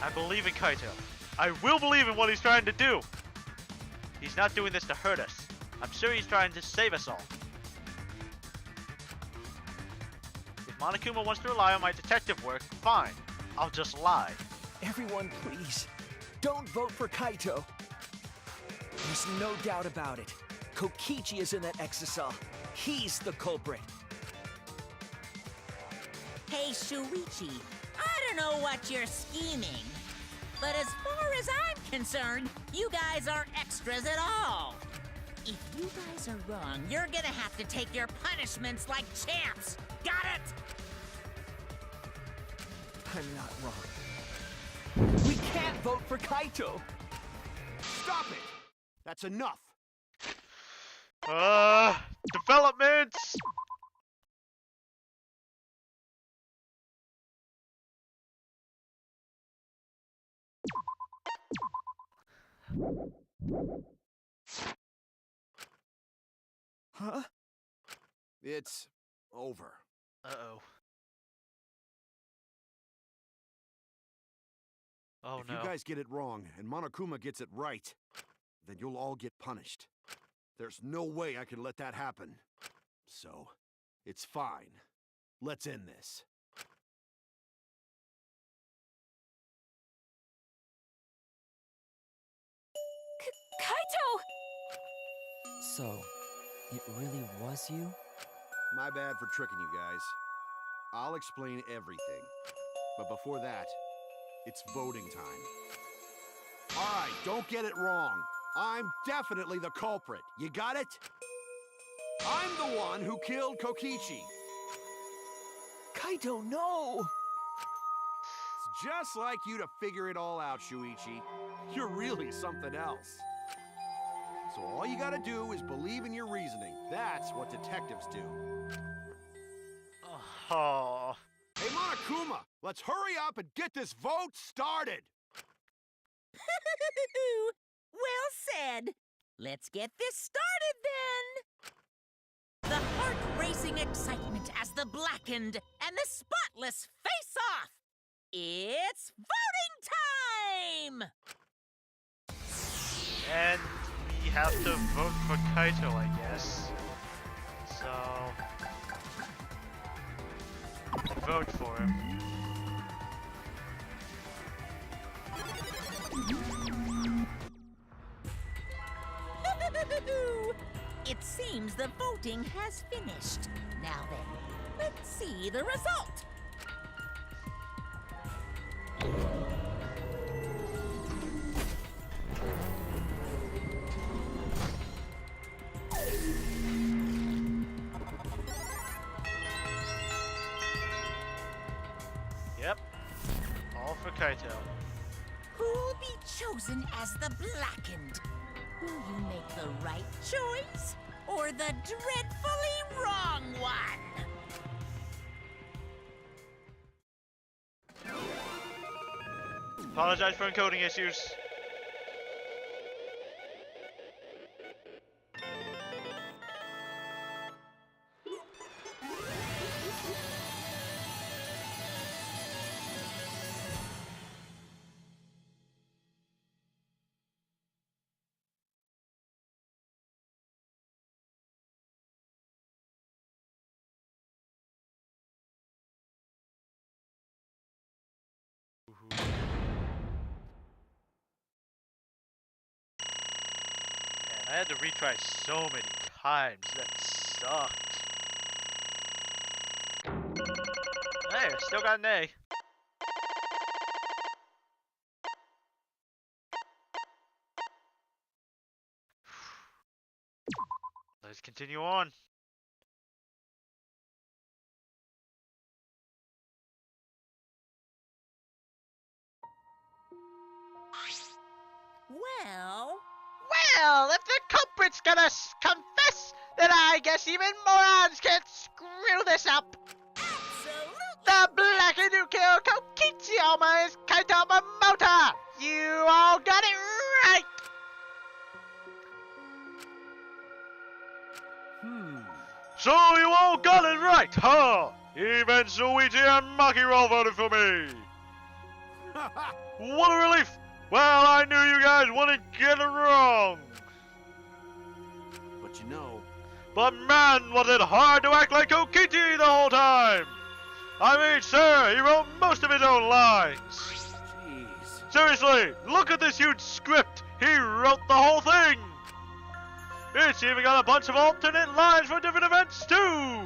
I believe in Kaito. I will believe in what he's trying to do. He's not doing this to hurt us. I'm sure he's trying to save us all. If Monokuma wants to rely on my detective work, fine. I'll just lie. Everyone, please, don't vote for Kaito. There's no doubt about it. Kokichi is in that exisal. He's the culprit. Hey, Shuichi, I don't know what you're scheming, but as far as I'm concerned, you guys aren't extras at all. If you guys are wrong, you're gonna have to take your punishments like champs. Got it? I'm not wrong. We can't vote for Kaito. Stop it! That's enough! Developments! Huh? It's over. Uh-oh. Oh If no. you guys get it wrong and Monokuma gets it right, then you'll all get punished. There's no way I can let that happen. So, it's fine. Let's end this. Kaito! So, it really was you? My bad for tricking you guys. I'll explain everything. But before that, it's voting time. Alright, don't get it wrong. I'm definitely the culprit. You got it? I'm the one who killed Kokichi. Kaito, no! It's just like you to figure it all out, Shuichi. You're really something else. So all you gotta do is believe in your reasoning. That's what detectives do. Oh. Hey, Monokuma, let's hurry up and get this vote started! Well said. Let's get this started then. The heart-racing excitement as the blackened and the spotless face off. It's voting time! And we have to vote for Kaito, I guess. So... vote for him. It seems the voting has finished. Now then, let's see the result. Yep. All for Kaito. Who'll be chosen as the blackened? Will you make the right choice or the dreadfully wrong one? Apologize for encoding issues. I had to retry so many times. That sucked. Hey, I still got an A. Let's continue on. Well, if the culprit's gonna confess, then I guess even morons can't screw this up. absolutely. The Black Yukio Kokichiyama is Kaito Momota. You all got it right. So you all got it right, huh? Even Suichi and Makiro voted for me. What a relief. Well, I knew you guys wouldn't get it wrong. But you know, But man, was it hard to act like Kokichi the whole time. I mean, sir, he wrote most of his own lines. jeez. Seriously, look at this huge script. He wrote the whole thing. It's even got a bunch of alternate lines for different events, too.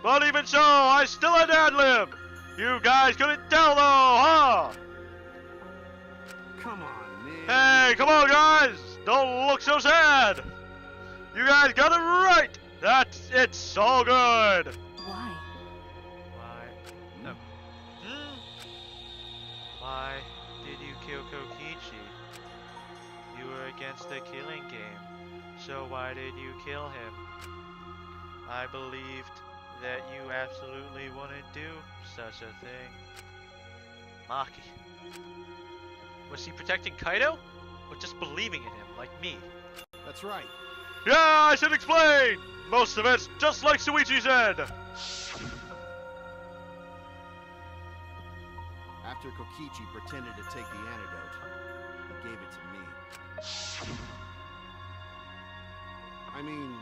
But even so, I still had ad-lib. You guys couldn't tell, though, huh? Come on, man. Hey, come on, guys. Don't look so sad. You guys got it right. It's all good. Why? Why did you kill Kokichi? You were against the killing game, so why did you kill him? I believed that you absolutely wouldn't do such a thing. Maki. Was he protecting Kaito? Or just believing in him, like me? That's right. Yeah, I should explain! Most of it's just like Suichi said! After Kokichi pretended to take the antidote, he gave it to me. I mean,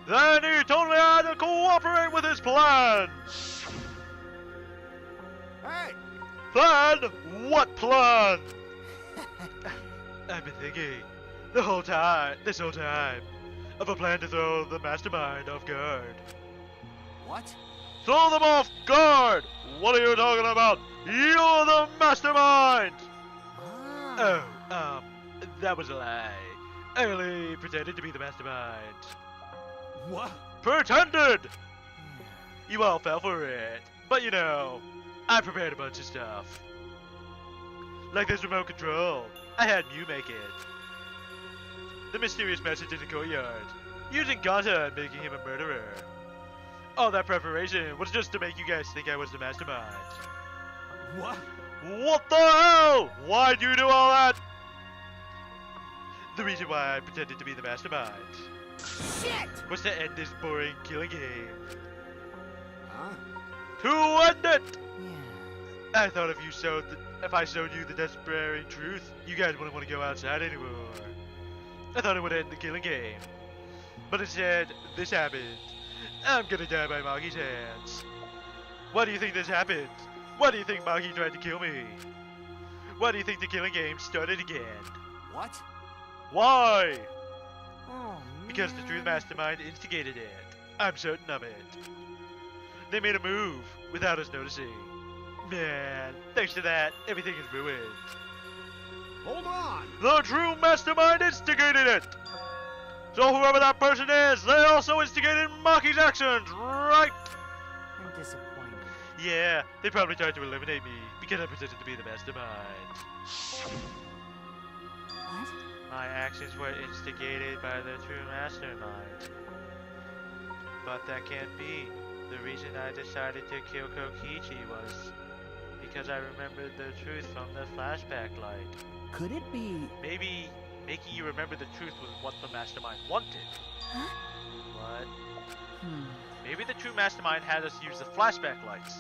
Then he totally had to cooperate with his plan! hey! Plan? What plan? I've been thinking this whole time, of a plan to throw the mastermind off guard. What? Throw them off guard! What are you talking about? You're the mastermind! That was a lie. I only pretended to be the mastermind. What? Pretended! You all fell for it. But you know, I prepared a bunch of stuff. Like this remote control. I had Mew make it. The mysterious message in the courtyard. Using Gata and making him a murderer. All that preparation was just to make you guys think I was the mastermind. What? What the hell? Why'd you do all that? The reason why I pretended to be the mastermind Shit! was to end this boring killing game. Huh? To end it! Yeah. I thought if I showed you the despairing truth, you guys wouldn't want to go outside anymore. I thought it would end the killing game. But instead, this happened. I'm gonna die by Maki's hands. Why do you think this happened? Why do you think Maki tried to kill me? Why do you think the killing game started again? What? Why? Oh, Because the true mastermind instigated it. I'm certain of it. They made a move without us noticing. Man, thanks to that, everything is ruined. Hold on! The true mastermind instigated it! So whoever that person is, they also instigated Maki's actions, right? I'm disappointed. Yeah, they probably tried to eliminate me because I pretended to be the mastermind. What? My actions were instigated by the true mastermind. But that can't be. The reason I decided to kill Kokichi was because I remembered the truth from the flashback light. Could it be... Maybe making you remember the truth was what the mastermind wanted. Huh? What? Maybe the true mastermind had us use the flashback lights,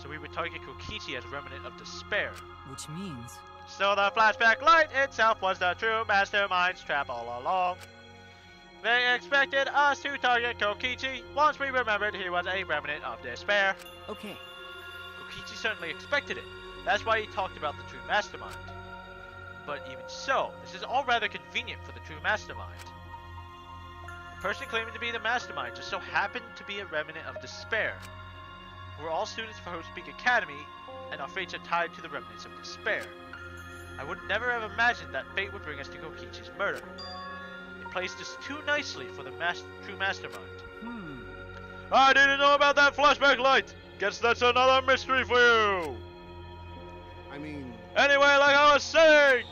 so we would target Kokichi as a remnant of despair. Which means... So the flashback light itself was the true mastermind's trap all along. They expected us to target Kokichi once we remembered he was a remnant of despair. Okay, Kokichi certainly expected it. That's why he talked about the true mastermind. But even so, this is all rather convenient for the true mastermind. The person claiming to be the mastermind just so happened to be a remnant of despair. We're all students for Host Peak Academy, and our fates are tied to the remnants of despair. I would never have imagined that fate would bring us to Kokichi's murder. It plays just too nicely for the true mastermind. I didn't know about that flashback light! Guess that's another mystery for you! I mean... Anyway, like I was saying!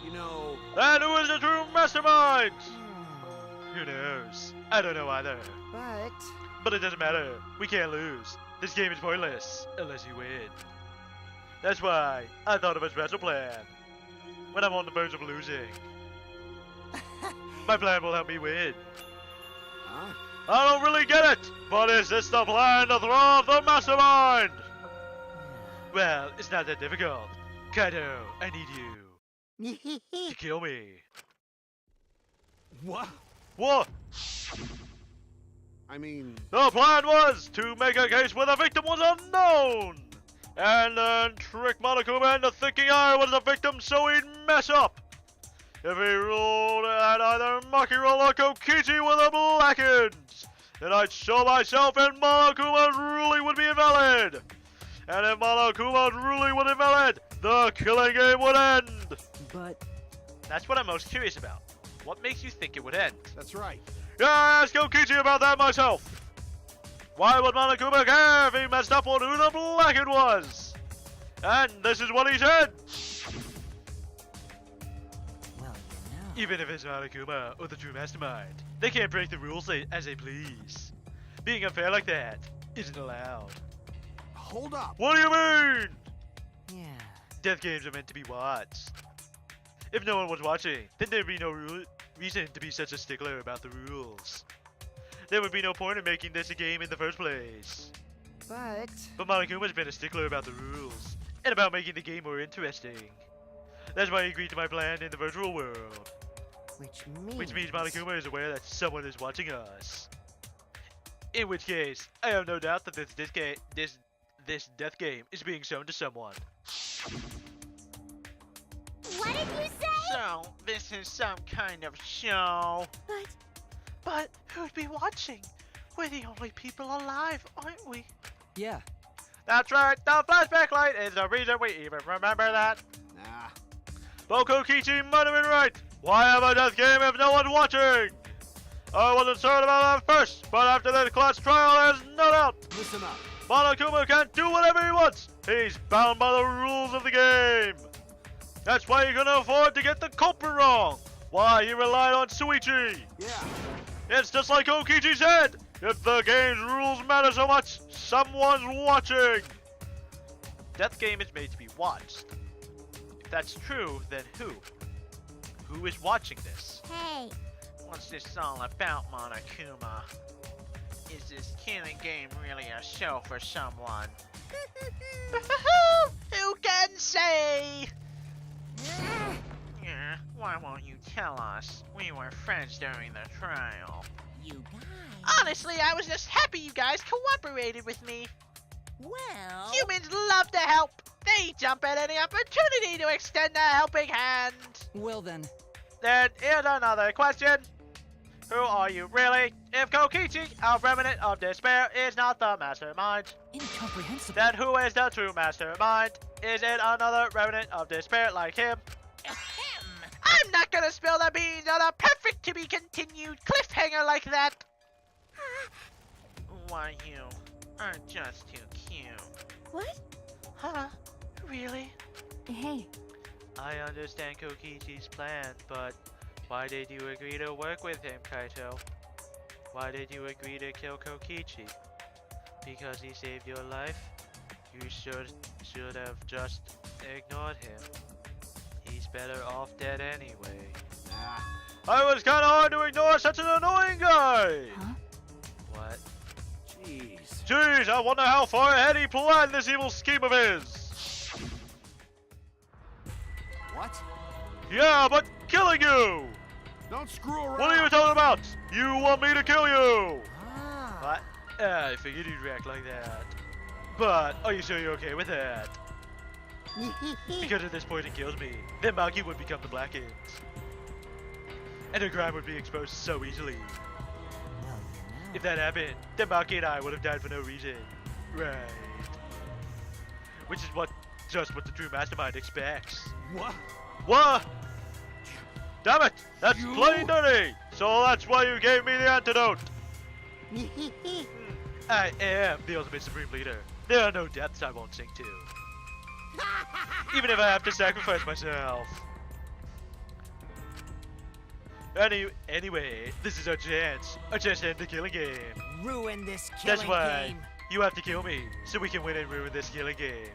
You know... Then who is the true mastermind? Who knows? I don't know either. But it doesn't matter. We can't lose. This game is pointless, unless you win. That's why I thought of a special plan. When I'm on the verge of losing. My plan will help me win. Huh? I don't really get it, but is this the plan to throw off the mastermind? Well, it's not that difficult. Kaito, I need you to kill me. What? What? I mean... The plan was to make a case where the victim was unknown, and then trick Monokuma into thinking I was the victim so he'd mess up. If he ruled at either Makiro or Kokichi were the blackens, then I'd show myself and Monokuma's ruling would be invalid. And if Monokuma's ruling was invalid, the killing game would end. But... That's what I'm most curious about. What makes you think it would end? That's right. Yeah, I asked Kokichi about that myself. Why would Monokuma care if he messed up on who the blackened was? And this is what he said. Well, you know... Even if it's Monokuma or the true mastermind, they can't break the rules as they please. Being unfair like that isn't allowed. Hold up. What do you mean? Yeah... Death games are meant to be watched. If no one was watching, then there'd be no reason to be such a stickler about the rules. There would be no point in making this a game in the first place. But Monokuma's been a stickler about the rules, and about making the game more interesting. That's why he agreed to my plan in the virtual world. Which means Monokuma is aware that someone is watching us. In which case, I have no doubt that this death game is being shown to someone. What did you say? So, this is some kind of show. But who'd be watching? We're the only people alive, aren't we? Yeah. That's right, the flashback light is the reason we even remember that. Nah. Kokichi might have been right. Why have a death game if no one's watching? I wasn't certain about that first, but after this class trial, there's no doubt. Listen up. Monokuma can't do whatever he wants. He's bound by the rules of the game. That's why he couldn't afford to get the culprit wrong. Why he relied on Shuichi. Yeah. It's just like Kokichi said. If the game's rules matter so much, someone's watching. Death game is made to be watched. If that's true, then who? Who is watching this? Hey, What's this all about, Monokuma? Is this killing game really a show for someone? Who can say? Yeah, why won't you tell us? We were friends during the trial. You guys. Honestly, I was just happy you guys cooperated with me. Well. Humans love to help. They jump at any opportunity to extend a helping hand. Well then... Then here's another question. Who are you really? If Kokichi, a remnant of despair, is not the mastermind, Incomprehensible. then who is the true mastermind? Is it another remnant of despair like him? Ahem. I'm not gonna spill the beans on a perfect to be continued cliffhanger like that. Why you are just too cute. What? Huh? Really? Hey, I understand Kokichi's plan, but why did you agree to work with him, Kaito? Why did you agree to kill Kokichi? Because he saved your life? You should have just ignored him. He's better off dead anyway. Nah. I was kinda hard to ignore such an annoying guy! huh? What? Jeez. Jeez, I wonder how far ahead he planned this evil scheme of his! What? Yeah, but killing you! Don't screw around. What are you talking about? You want me to kill you! Ah. What? I figured you'd react like that. But, are you sure you're okay with that? Because at this point it kills me. Then Maki would become the Black Ants. And her crime would be exposed so easily. Well, If that happened, then Maki and I would have died for no reason. Right. Which is just what the true mastermind expects. What? What? Damn it! That's plain dirty! So that's why you gave me the antidote! I am the ultimate supreme leader. There are no depths I won't sink to. Even if I have to sacrifice myself. Anyway, this is our chance. Our chance to end the killing game. Ruin this killing That's why game. you have to kill me, so we can win and ruin this killing game.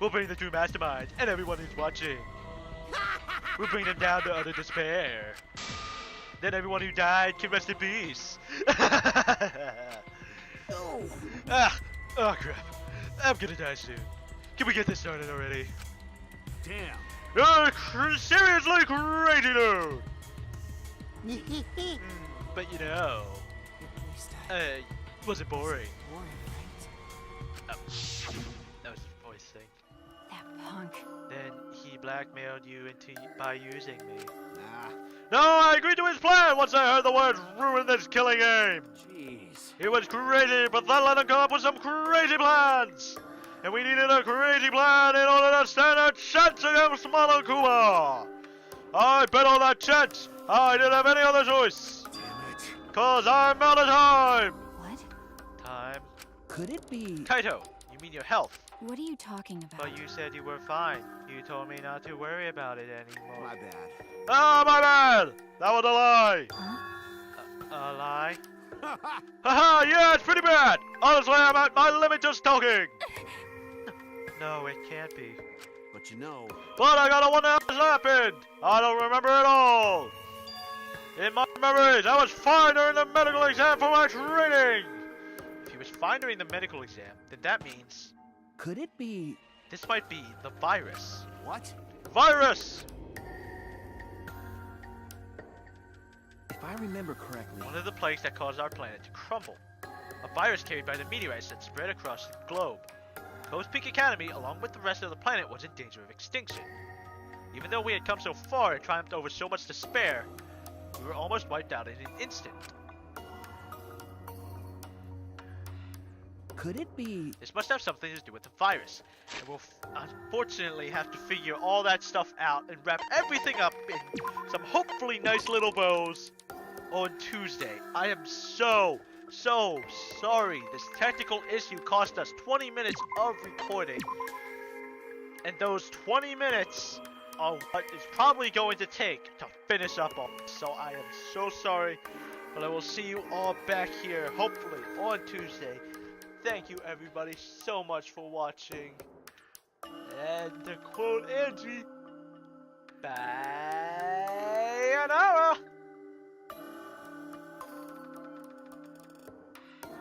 We'll bring the true mastermind and everyone who's watching. We'll bring them down to utter despair. Then everyone who died can rest in peace. Oh. Oh crap. I'm gonna die soon. Can we get this started already? Damn. Seriously crazy dude! But you know, At least was it boring? boring, right? Oh, that was his voice thing. That punk. Then he blackmailed you by using me. Nah. No, I agreed to his plan once I heard the words ruin this killing game. Jeez. He was crazy, but then let him come up with some crazy plans. And we needed a crazy plan in order to stand a chance against Monokuma. I bet on that chance. I didn't have any other choice. Damn it. Cause I'm out of time. What? Time. Could it be... Kaito, you mean your health. What are you talking about? But you said you were fine. You told me not to worry about it anymore. My bad. Ah, my bad! That was a lie! Huh? A lie? Haha, yeah, it's pretty bad! Honestly, I'm at my limit just talking! No, it can't be. But you know, But I gotta wonder what happened! I don't remember it all! In my memories, I was fine during the medical exam for my training! If he was fine during the medical exam, then that means Could it be... this might be the virus. what? Virus! If I remember correctly... One of the plagues that caused our planet to crumble. A virus carried by the meteorites that spread across the globe. Coast Peak Academy, along with the rest of the planet, was in danger of extinction. Even though we had come so far and triumphed over so much despair, we were almost wiped out in an instant. Could it be... This must have something to do with the virus, and we'll unfortunately have to figure all that stuff out and wrap everything up in some hopefully nice little bows on Tuesday. I am so sorry. This technical issue cost us 20 minutes of recording, and those 20 minutes are what it's probably going to take to finish up all this. So I am so sorry, but I will see you all back here hopefully on Tuesday. Thank you everybody so much for watching. And to quote Angie, bye an hour.